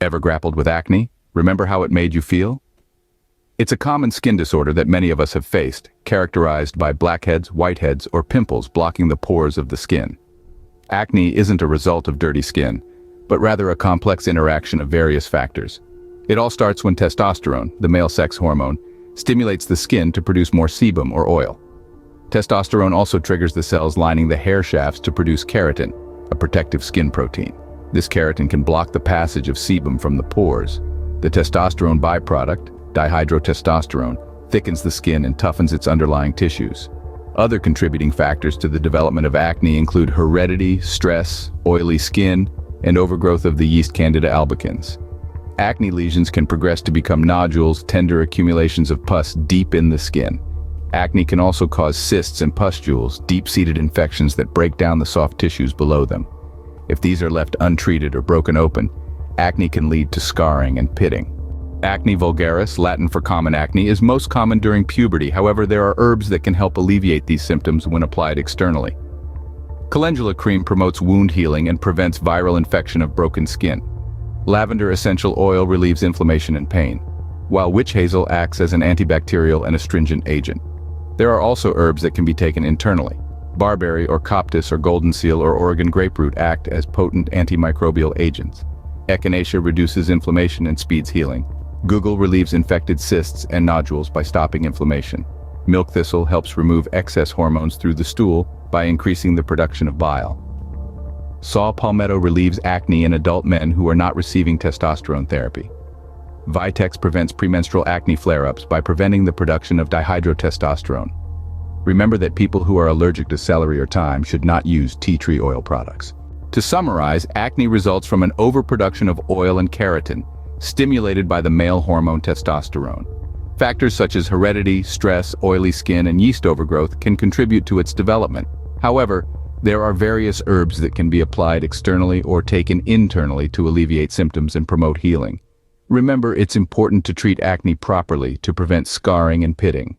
Ever grappled with acne? Remember how it made you feel? It's a common skin disorder that many of us have faced, characterized by blackheads, whiteheads, or pimples blocking the pores of the skin. Acne isn't a result of dirty skin, but rather a complex interaction of various factors. It all starts when testosterone, the male sex hormone, stimulates the skin to produce more sebum or oil. Testosterone also triggers the cells lining the hair shafts to produce keratin, a protective skin protein. This keratin can block the passage of sebum from the pores. The testosterone byproduct, dihydrotestosterone, thickens the skin and toughens its underlying tissues. Other contributing factors to the development of acne include heredity, stress, oily skin, and overgrowth of the yeast Candida albicans. Acne lesions can progress to become nodules, tender accumulations of pus deep in the skin. Acne can also cause cysts and pustules, deep-seated infections that break down the soft tissues below them. If these are left untreated or broken open, acne can lead to scarring and pitting. Acne vulgaris, Latin for common acne, is most common during puberty. However, there are herbs that can help alleviate these symptoms when applied externally. Calendula cream promotes wound healing and prevents viral infection of broken skin. Lavender essential oil relieves inflammation and pain, while witch hazel acts as an antibacterial and astringent agent. There are also herbs that can be taken internally. Barberry or coptis or golden seal or Oregon grapefruit act as potent antimicrobial agents. Echinacea reduces inflammation and speeds healing. Guggul relieves infected cysts and nodules by stopping inflammation. Milk thistle helps remove excess hormones through the stool by increasing the production of bile. Saw palmetto relieves acne in adult men who are not receiving testosterone therapy. Vitex prevents premenstrual acne flare-ups by preventing the production of dihydrotestosterone. Remember that people who are allergic to celery or thyme should not use tea tree oil products. To summarize, acne results from an overproduction of oil and keratin, stimulated by the male hormone testosterone. Factors such as heredity, stress, oily skin, and yeast overgrowth can contribute to its development. However, there are various herbs that can be applied externally or taken internally to alleviate symptoms and promote healing. Remember, it's important to treat acne properly to prevent scarring and pitting.